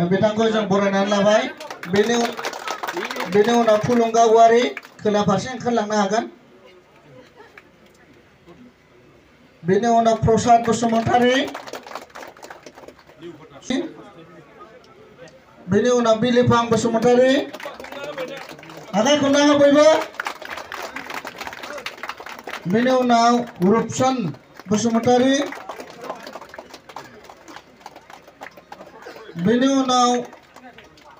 बिथांखौ जों बरायनानै लाबाय बेनि उनाव थुलुंगा औवारि खोला फारसे ओंखारलांनो हागोन बेनि उनाव प्रसाद बसुमतारी बेनि उनाव बिलिफां बसुमतारी आखाइ खमना हो बयबो बेनि उनाव रुपसन बसुमतारी बेनि उनाव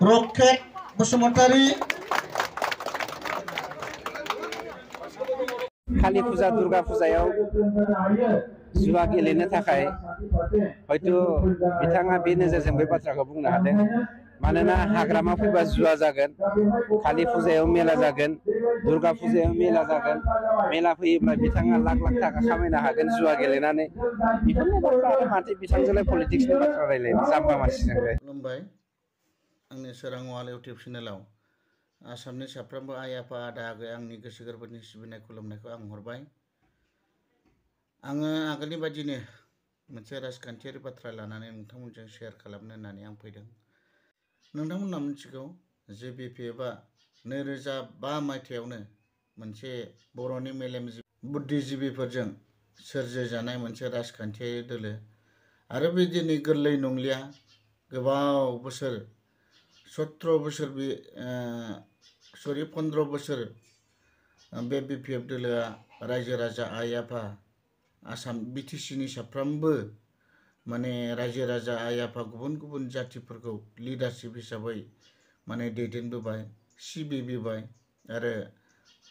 रकेट बसुमतारी काली फुजा दुर्गा फुजायाव जुवा गेलेनो थाखाय हयथ' बिथाङा बे नोजोरजों बे बाथ्राखौ बुंनो हादों मानोना हाग्रामा फैबा जुवा जागोन काली फुजायाव मेला जागोन दुर्गा फुजायाव मेला जागोन मेला फैयोब्ला बिथाङा लाख लाख थाखा खामायनो हागोन जुवा गेलेनानै बेफोरनि बाथ्रा आरो माथो बिथांजोंलाय पलिटिक्सनि बाथ्रा रायलायनो जाम्बा मानसिजोंलाय खुलुमबाय आंनि सोरां वाल इउटिउब चेनेलाव आसामनि साफ्रोमबो आइ आफा आदा आगै आंनि गोसो गोरबोनि सिबिनाय खुलुमनायखौ आं हरबाय आङो आगोलनि बायदिनो मोनसे राजखान्थियारि बाथ्रा लानानै नोंथांमोनजों शेयार खालामनो होननानै आं फैदों नोंथांमोनहा मिथिगौ JBPFआ 2005 मायथाइयावनो मोनसे बर'नि मेलेमजिबि बुद्धिजीबिफोरजों सोरजिजानाय मोनसे राजखान्थियारि दोलो आरो बे दिनै गोरलै नंलिया गोबाव बोसोर 17 बोसोर 15 बोसोर बे BPF दोलोआ रायजो राजा आइ आफा आसाम BTCनि साफ्रोमबो माने रायजो राजा आइ आफा गुबुन गुबुन जातिफोरखौ लिडारशिप हिसाबै माने दैदेनबोबाय सिबिबोबाय आरो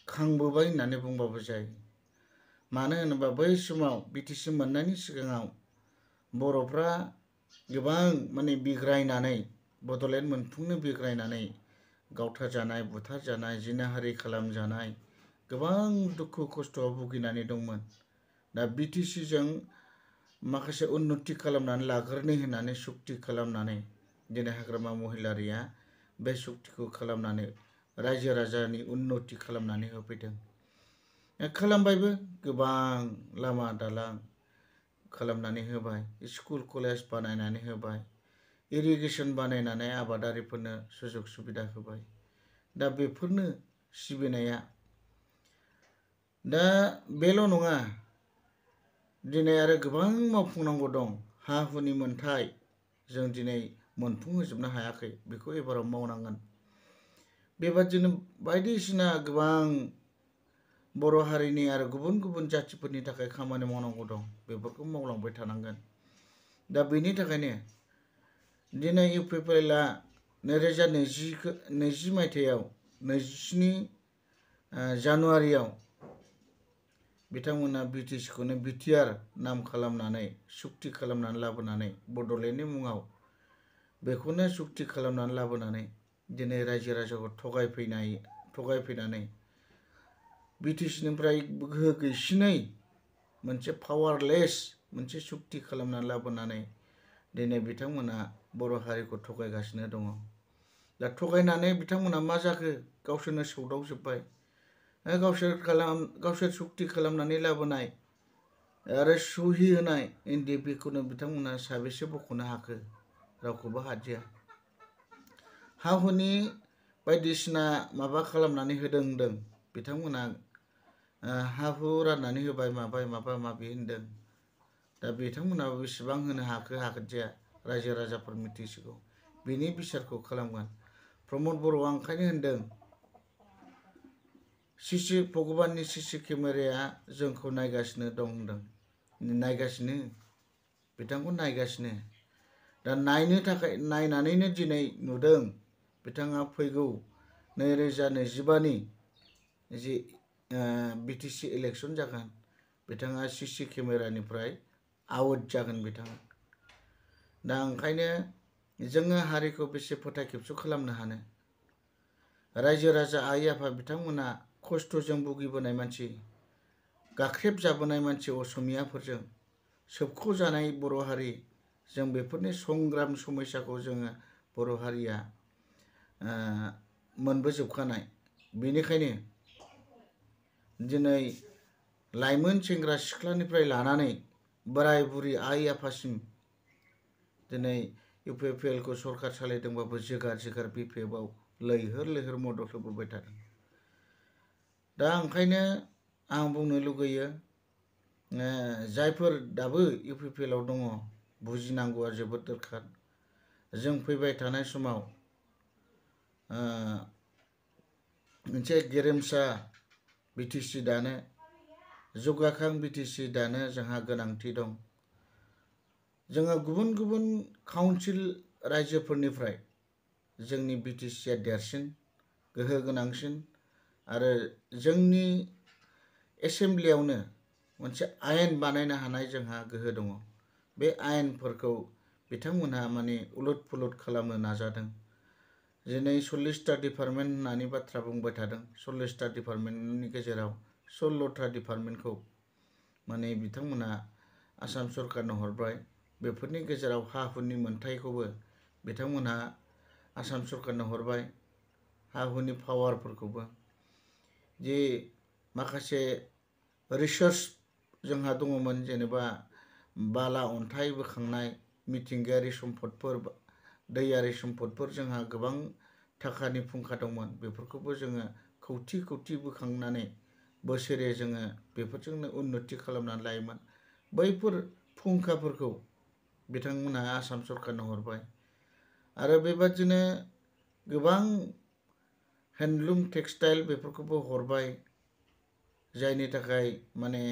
खांबोबाय होननानै बुंबाबो जायो मानो होनोबा बै समाव BTC मोननायनि सिगाङाव बर'फ्रा गोबां माने बिग्रायनानै बड'लेण्ड मोनफुंनो बिग्रायनानै गावथारजानाय बुथारजानाय जिनाहारि खालामजानाय गोबां दुखु खस्थ'आव भुगिनानै दंमोन दा BTCजों माखासे उन्नति खालामनानै लाग्रोनो होननानै सुक्ति खालामनानै दिनै हाग्रामा महिलारिया बे सुक्तिखौ खालामनानै रायजो राजानि उन्नति खालामनानै होफैदों खालामबायबो गोबां लामा दालां खालामनानै होबाय स्कुल कलेज बानायनानै होबाय इरिगेसन बानायनानै आबादारिफोरनो सुजुग सुबिदा होबाय दा बेफोरनो सिबिनाया दा बेल' नङा दिनै आरो गोबां मावफुंनांगौ दं हा हुनि मोनथाय जों दिनै मोनफुंहोजोबनो हायाखै बेखौ एबाराव मावनांगोन बेबादिनो बायदिसिना गोबां बर' हारिनि आरो गुबुन गुबुन जातिफोरनि थाखाय खामानि मावनांगौ दं बेफोरखौ मावलांबाय थानांगोन दा बेनि थाखायनो दिनै UPPLआ 2020 मायथाइयाव 27 जानुवारियाव बिथांमोना BTCखौनो BTR नाम खालामनानै सुक्ति खालामनानै लाबोनानै बड'लेण्डनि मुङाव बेखौनो सुक्ति खालामनानै लाबोनानै दिनै रायजो राजाखौ थगायफैनानै BTCनिफ्राय गोहो गैसिनै मोनसे पावारलेस मोनसे सुक्ति खालामनानै लाबोनानै दिनै बिथांमोना बर' हारिखौ थगायगासिनो दङ दा थगायनानै बिथांमोना मा जाखो गावसोरनो सौदावजोब्बाय गावसोर सुक्ति खालामनानै लाबोनाय आरो सहि होनाय NDPखौनो बिथांमोना साबेसे बख'नो हाखो रावखौबो हादिया हा हुनि बायदिसिना माबा खालामनानै होदों बिथांमोना हा हु राननानै होबाय माबा माबि होनदों दा बिथांमोनाबो बेसेबां होनो हाखोदिया रायजो राजाफोर मिथिसिगौ बेनि बिसारखौ खालामगोन प्रमद बर'आ ओंखायनो होनदों भगबाननि CC केमेराया जोंखौ नायगासिनो दं होनदों बिथांखौ नायगासिनो दा नायनो थाखाय नायनानैनो दिनै नुदों बिथाङा फैगौ 2025नि जि BTC इलेक्सन जागोन बिथाङा CC केमेरानिफ्राय आउट जागोन बिथाङा दा ओंखायनो जोङो हारिखौ बेसे फोथायखेबस' खालामनो हानो रायजो राजा आइ आफा बिथांमोना खस्थ'जों भुगिबोनाय मानसि गाख्रेब जाबोनाय मानसि असमियाफोरजों सोबख'जानाय बर' हारि जों बेफोरनि संग्राम समयसाखौ जोङो बर' हारिया मोनबोजोबखानाय बेनिखायनो दिनै लाइमोन सेंग्रा सिख्लानिफ्राय लानानै बोराय बुरि आइ आफासिम दिनै UPPL को सरकार सालायदोंबाबो जिगार जिगार BPF आव लैहोर लैहोर मदद होबोबाय थादों। दा ओंखायनो आं बुंनो लुगैयो जायफोर दाबो UPPL आव दङ बुजिनांगौआ जोबोद दरखार। जों फैबाय थानाय समाव मोनसे गेरेमसा BTC दानो जौगाखां BTC दानो जोंहा गोनांथि दं। जोङो गुबुन गुबुन काउन्सिल रायजोफोरनिफ्राय जोंनि BTC आ देरसिन गोहो गोनांसिन आरो जोंनि एसेम्ब्लियावनो मोनसे आयेन बानायनो हानाय जोंहा गोहो दङ। बे आयेनफोरखौ बिथांमोनहा माने उलट पुलट खालामनो नाजादों। दिनै 40टा डिपार्टमेन्ट होननानै बाथ्रा बुंबाय थादों। 40टा डिपार्टमेन्टनि गेजेराव 16टा डिपार्टमेन्टखौ माने बिथांमोनहा आसाम सरकारनो हरबाय। बेफोरनि गेजेराव हा हुनि मोनथायखौबो बिथांमोनहा आसाम सरकारनो हरबाय। हा हुनि पावारफोरखौबो जे माखासे रिसोर्स जोंहा दङमोन जेनेबा बाला अन्थाइ बोखांनाय मिथिंगायारि सम्पदफोर दैयारि सम्पदफोर जोंहा गोबां थाखानि फुंखा दंमोन। बेफोरखौबो जोङो खौथि खौथि बोखांनानै बोसोरे जोङो बेफोरजोंनो उन्नति खालामनानै लायोमोन। बैफोर फुंखाफोरखौ बिथांमोनहा आसाम सरकारनो हरबाय आरो बेबादिनो गोबां हेन्डलुम टेक्सटाइल बेफोरखौबो हरबाय। जायनि थाखाय माने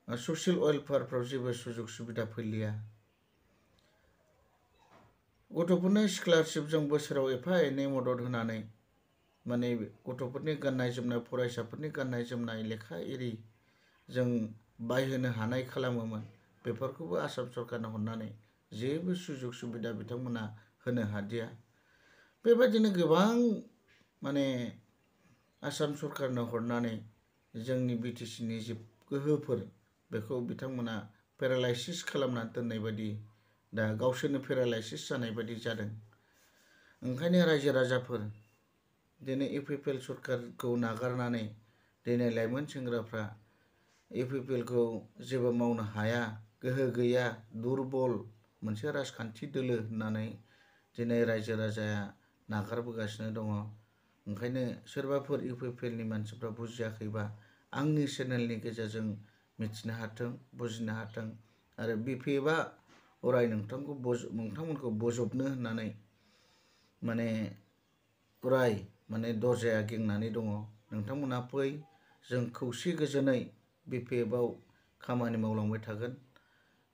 ससियेल वेलफेयारफ्राव जेबो सुजुग सुबिदा फैलिया। गथ'फोरनो स्कलारशिप जों बोसोराव एफा एनै मदद होनानै माने गथ'फोरनि गाननाय जोमनाय फरायसाफोरनि गाननाय जोमनाय लेखा एरि जों बायहोनो हानाय खालामोमोन। बेफोरखौबो आसाम सरकारनो हरनानै जेबो सुजुग सुबिदा बिथांमोना होनो हादिया। बेबादिनो गोबां माने आसाम सरकारनो हरनानै जोंनि BTC नि जि गोहोफोर बेखौ बिथांमोना पेरालाइसिस खालामना दोननाय बायदि दा गावसोरनो पेरालाइसिस जानाय बायदि जादों। ओंखायनो रायजो राजाफोर दिनै UPPL सरकारखौ नागारनानै दिनै लाइमोन सेंग्राफ्रा UPPL खौ जेबो मावनो हाया गोहो गैया दुरबल मोनसे राजखान्थि दोलो होननानै दिनै रायजो राजाया नागारबोगासिनो दङ। ओंखायनो सोरबाफोर UPPL नि मानसिफ्रा बुजियाखैबा आंनि चेनेलनि गेजेरजों मिथिनो हाथों बुजिनो हाथों आरो BPF आ अराय नोंथांमोनखौ बजबनो होननानै माने अराय माने दरजाया गेंनानै दङ। नोंथांमोना फै जों खौसे गोजोनै BPF आव खामानि मावलांबाय थागोन।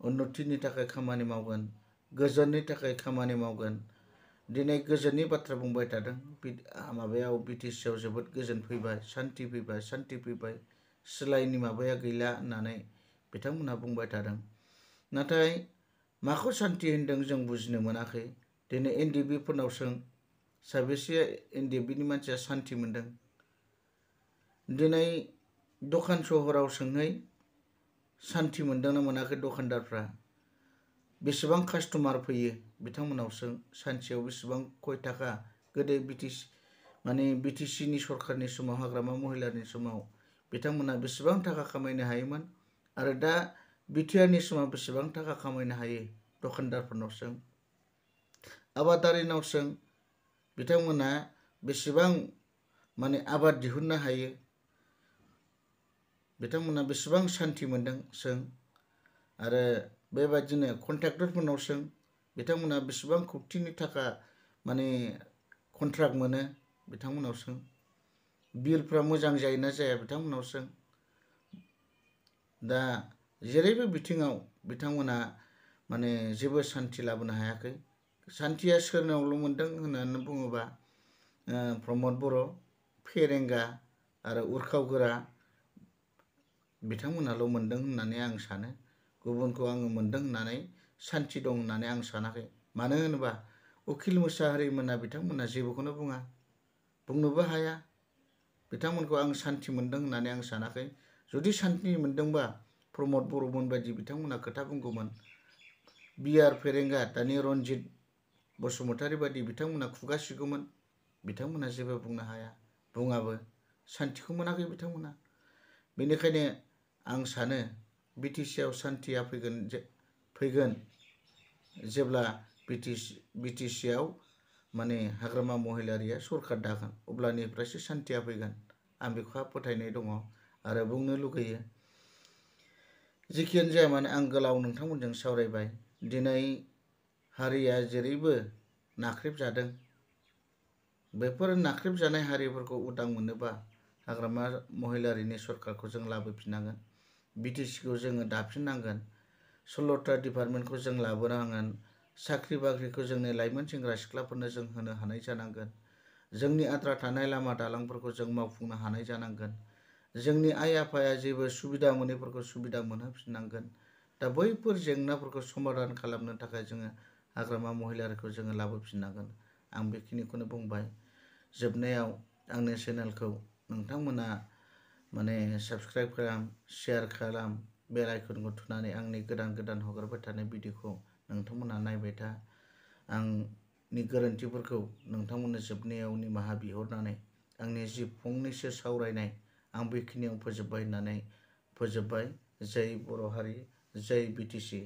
उन्नतिनि थाखाय खामानि मावगोन गोजोननि थाखाय खामानि मावगोन। दिनै गोजोननि बाथ्रा बुंबाय थादों माबायाव BTC आव जोबोद गोजोन फैबाय सान्ति फैबाय सिलायनि माबाया गैला होननानै बिथांमोनहा बुंबाय थादों। नाथाय माखौ सान्ति होनदों जों बुजिनो मोनाखै। दिनै NDB फोरनाव सों साबेसे NDB नि मानसिया सान्ति मोनदों। दिनै दखान सहराव सोंहै सान्ति मोनदोंना मोनाखै दखानदारफ्रा। बेसेबां कास्टमार फैयो बिथांमोनाव सों सानसेयाव बेसेबां खय थाखा गोदो BTC नि सरकारनि समाव हाग्रामा महिलारनि समाव बिथांमोना बेसेबां थाखा खामायनो हायोमोन आरो दा BTR नि समाव बेसेबां थाखा खामायनो हायो दखानदारफोरनाव सों। आबादारिनाव सों बिथांमोना बेसेबां माने आबाद दिहुननो हायो बिथांमोना बेसेबां सान्ति मोनदों सों आरो बेबादिनो कन्ट्राक्टरफोरनाव सों बिथांमोना बेसेबां खौटिनि थाखा माने कन्ट्राक्ट मोनो बिथांमोनाव सों। बिलफ्रा मोजां जायोना जाया बिथांमोनाव सों। दा जेरैबो बिथिङाव बिथांमोना माने जेबो सान्ति लाबोनो हायाखै। सान्तिया सोरनावल' मोनदों होननानै बुङोबा प्रमद बर' फेरेंगा आरो उरखावगोरा बिथांमोनाल' मोनदों होननानै आं सानो। गुबुनखौ आङो मोनदों होननानै सान्ति दं होननानै आं सानाखै। मानो होनोबा उखिल मोसाहारिमोना बिथांमोना जेबोखौनो बुंनोबो हाया। बिथांमोनखौ आं सान्ति मोनदों होननानै आं सानाखै। जुदि सान्ति मोनदोंबा प्रमद बर'मोन बायदि बिथांमोना खोथा बुंगौमोन। बिआर फेरेंगा दानि रनजित बसुमतारी बायदि बिथांमोना खुगा सिगौमोन। बिथांमोना जेबो बुंनो हाया बुङाबो सान्तिखौ मोनाखै बिथांमोना। बेनिखायनो आं सानो BTC आव सान्तिया फैगोन जेब्ला बिटिसिआव माने हाग्रामा महिलारिया सरखार दागोन अब्लानिफ्रायसो सान्थिया फैगोन आं बेखौ फोथायनाय दङ आरो बुंनो लुगैयो जिखियानो जाया मानो आं गोलाव नोंथांमोनजों सावरायबाय दिनै हारिया जेरैबो नाख्रेबजादों बेफोर नाख्रेबजानाय हारिफोरखौ उदां मोनोबा हाग्रामा महिलारिनि सरकारखौ जों लाबोफिननांगोन बिटिसिखौ जोङो दाफिननांगोन 16टा डिपार्टमेन्टखौ जों लाबोनांगोन साख्रि बाख्रिखौ जोंनि लाइमोन सेंग्रा सिख्लाफोरनो जों होनो हानाय जानांगोन जोंनि आद्रा थानाय लामा दालांफोरखौ जों मावफुंनो हानाय जानांगोन जोंनि आइ आफाया जेबो सुबिदा मोनैफोरखौ सुबिदा मोनहोफिननांगोन दा बैफोर जेंनाफोरखौ समाधान खालामनो थाखाय जोङो हाग्रामा महिलारिखौ जोङो लाबोफिननांगोन आं बेखिनिखौनो बुंबाय जोबनायाव आंनि चेनेलखौ नोंथांमोना माने साबस्क्राइब खालाम शेयार खालाम बेल आइकनखौ थुनानै आंनि गोदान हगारबाय थानाय भिडिअखौ नोंथांमोना नायबाय था आंनि गोरोन्थिफोरखौ नोंथांमोननो जोबनायाव निमाहा बिहरनानै आंनि जि फंनैसो सावरायनाय आं बेखिनियाव फोजोबबाय होननानै फोजोबबाय जय बर' हारि जय बिटिसि